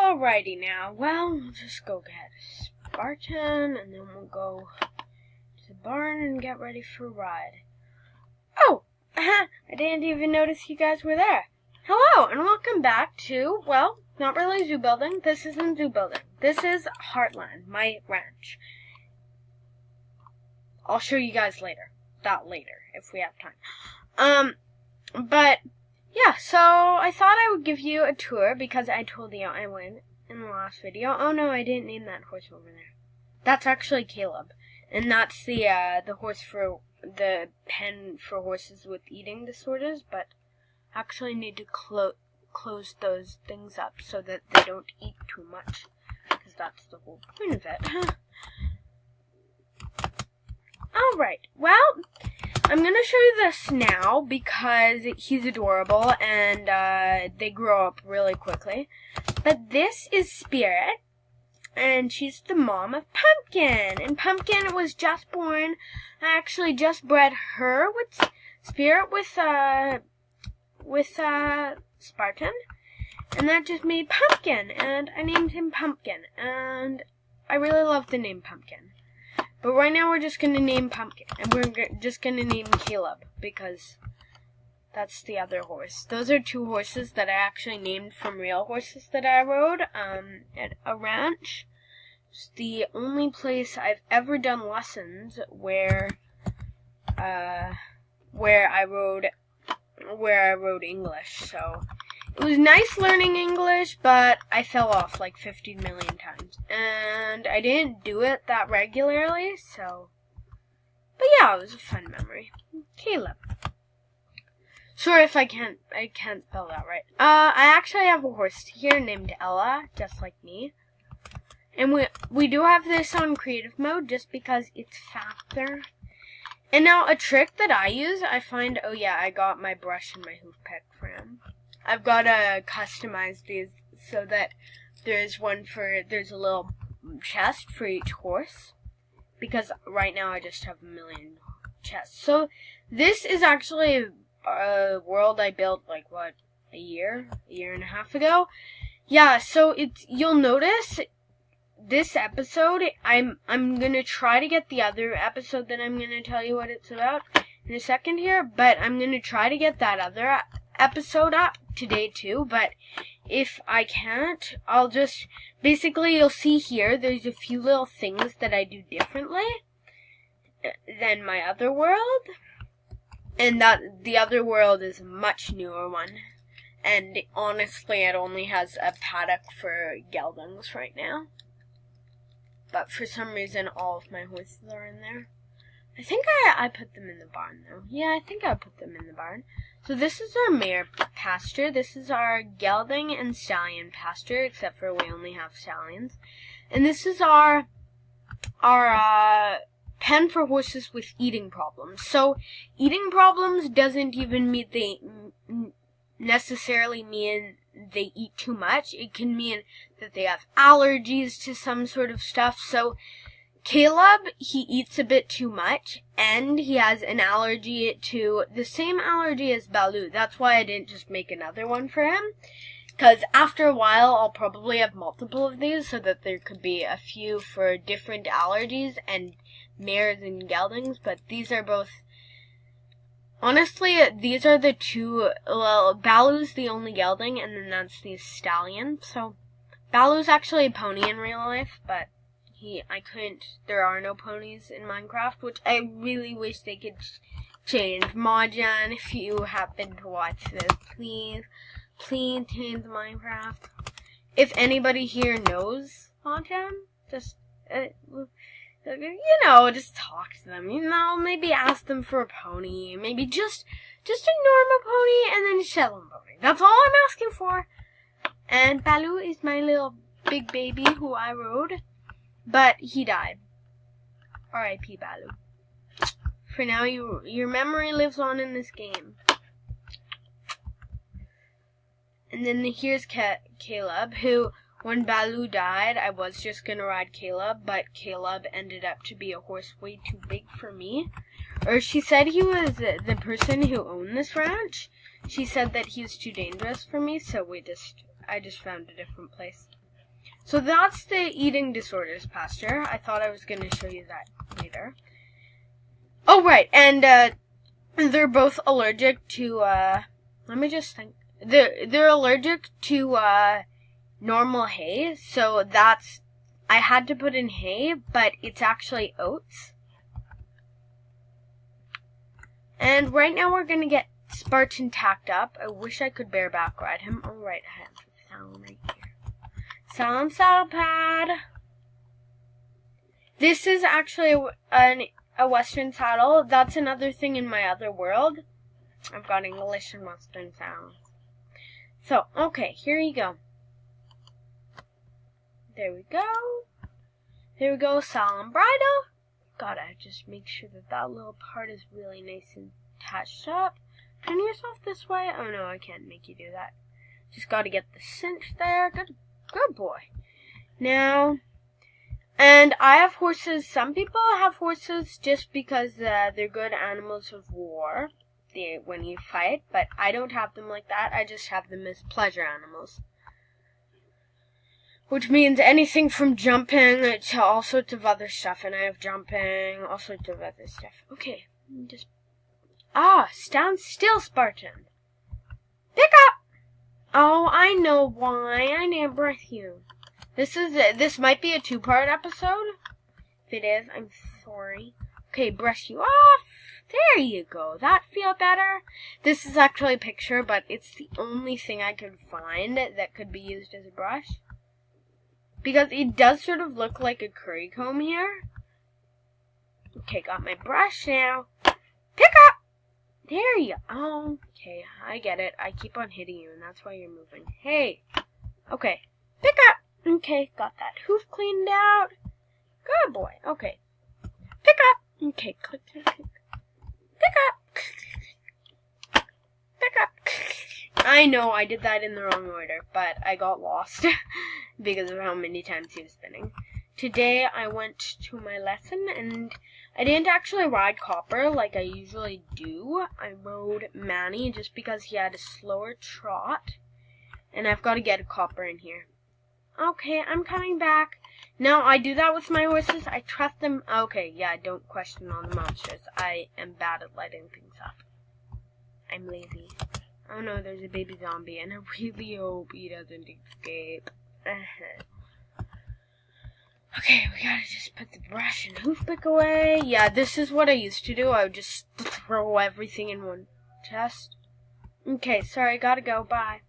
Alrighty now, well, we'll just go get Spartan, and then we'll go to the barn and get ready for a ride. Oh, I didn't even notice you guys were there. Hello, and welcome back to, well, not really zoo building. This isn't zoo building. This is Heartland, my ranch. I'll show you guys later. That later, if we have time. But yeah, so I thought I would give you a tour because I told you I would in the last video. Oh no, I didn't name that horse over there. That's actually Caleb. And that's the horse for the pen for horses with eating disorders, but I actually need to close those things up so that they don't eat too much, because that's the whole point of it. Alright, well, I'm going to show you this now because he's adorable and they grow up really quickly. But this is Spirit, and she's the mom of Pumpkin. And Pumpkin was just born. I actually just bred her with Spirit with Spartan. And that just made Pumpkin, and I named him Pumpkin. And I really love the name Pumpkin. But right now we're just going to name Pumpkin, and we're just going to name Caleb, because that's the other horse. Those are two horses that I actually named from real horses that I rode at a ranch. It's the only place I've ever done lessons where I rode English. So it was nice learning English, but I fell off like 50 million times. And I didn't do it that regularly, so... But yeah, it was a fun memory. Caleb. Sorry if I can't spell that right. I actually have a horse here named Ella, just like me. And we do have this on creative mode just because it's faster. And now a trick that I use, I find, oh yeah, I got my brush and my hoof pick for him. I've got to customize these so that there's a little chest for each horse. Because right now I just have a million chests. So this is actually a world I built like, a year and a half ago. Yeah, so you'll notice this episode, I'm going to try to get the other episode that I'm going to tell you what it's about in a second here. But I'm going to try to get that other episode up today too, but if I can't, I'll just, basically you'll see here, there's a few little things that I do differently than my other world, and that the other world is a much newer one, and honestly it only has a paddock for geldings right now, but for some reason all of my horses are in there. I think I put them in the barn though. Yeah, I think I put them in the barn. So this is our mare pasture. This is our gelding and stallion pasture, except for we only have stallions. And this is our pen for horses with eating problems. So eating problems doesn't even mean they necessarily mean they eat too much. It can mean that they have allergies to some sort of stuff. So Caleb, he eats a bit too much, and he has an allergy to the same allergy as Baloo. That's why I didn't just make another one for him, because after a while I'll probably have multiple of these so that there could be a few for different allergies and mares and geldings, but these are both, honestly, these are the two, well, Baloo's the only gelding, and then that's the stallion. So Baloo's actually a pony in real life, but there are no ponies in Minecraft, which I really wish they could change. Mahjong, if you happen to watch this, please change Minecraft. If anybody here knows Mahjong, just, just talk to them, maybe ask them for a pony, maybe just a normal pony, and then a Shetland pony. That's all I'm asking for. And Baloo is my little big baby who I rode. But he died. R.I.P. Baloo. For now, your memory lives on in this game. And then here's Caleb, who, when Baloo died, I was just going to ride Caleb, but Caleb ended up to be a horse way too big for me. Or she said he was the person who owned this ranch. She said that he was too dangerous for me, so I just found a different place. So that's the eating disorders pasture. I thought I was going to show you that later. Oh, right. And they're both allergic to, let me just think. They're allergic to normal hay. So that's, I had to put in hay, but it's actually oats. And right now we're going to get Spartan tacked up. I wish I could bareback ride him. All right, I have the saddle right here. Saddle saddle pad. This is actually a Western saddle. That's another thing in my other world. I've got English and Western saddles. So, okay, here you go. There we go. There we go, saddle and bridle. Gotta just make sure that that little part is really nice and attached up. Turn yourself this way. Oh no, I can't make you do that. Just gotta get the cinch there. Good boy. Now, and I have horses. Some people have horses just because they're good animals of war when you fight, but I don't have them like that. I just have them as pleasure animals. Which means anything from jumping to all sorts of other stuff. And I have jumping, all sorts of other stuff. Okay, just... stand still, Spartan. Pick up! Oh, I know why. I didn't breath you. This might be a 2-part episode. If it is, I'm sorry. Okay, brush you off. There you go. That feel better? This is actually a picture, but it's the only thing I could find that could be used as a brush. Because it does sort of look like a curry comb here. Okay, got my brush now. Pick up! There you go. Okay, I get it. I keep on hitting you, and that's why you're moving. Hey! Okay, pick up! Okay, got that hoof cleaned out. Good boy. Okay. Pick up! Okay, click, click, click. Pick up! Pick up! I know I did that in the wrong order, but I got lost because of how many times he was spinning. Today I went to my lesson and I didn't actually ride Copper like I usually do. I rode Manny just because he had a slower trot. And I've got to get a Copper in here. Okay, I'm coming back. Now, I do that with my horses. I trust them. Okay, yeah, don't question all the monsters. I am bad at lighting things up. I'm lazy. Oh no, there's a baby zombie, and I really hope he doesn't escape. Okay, we gotta just put the brush and hoof pick away. Yeah, this is what I used to do. I would just throw everything in one chest. Okay, sorry, gotta go. Bye.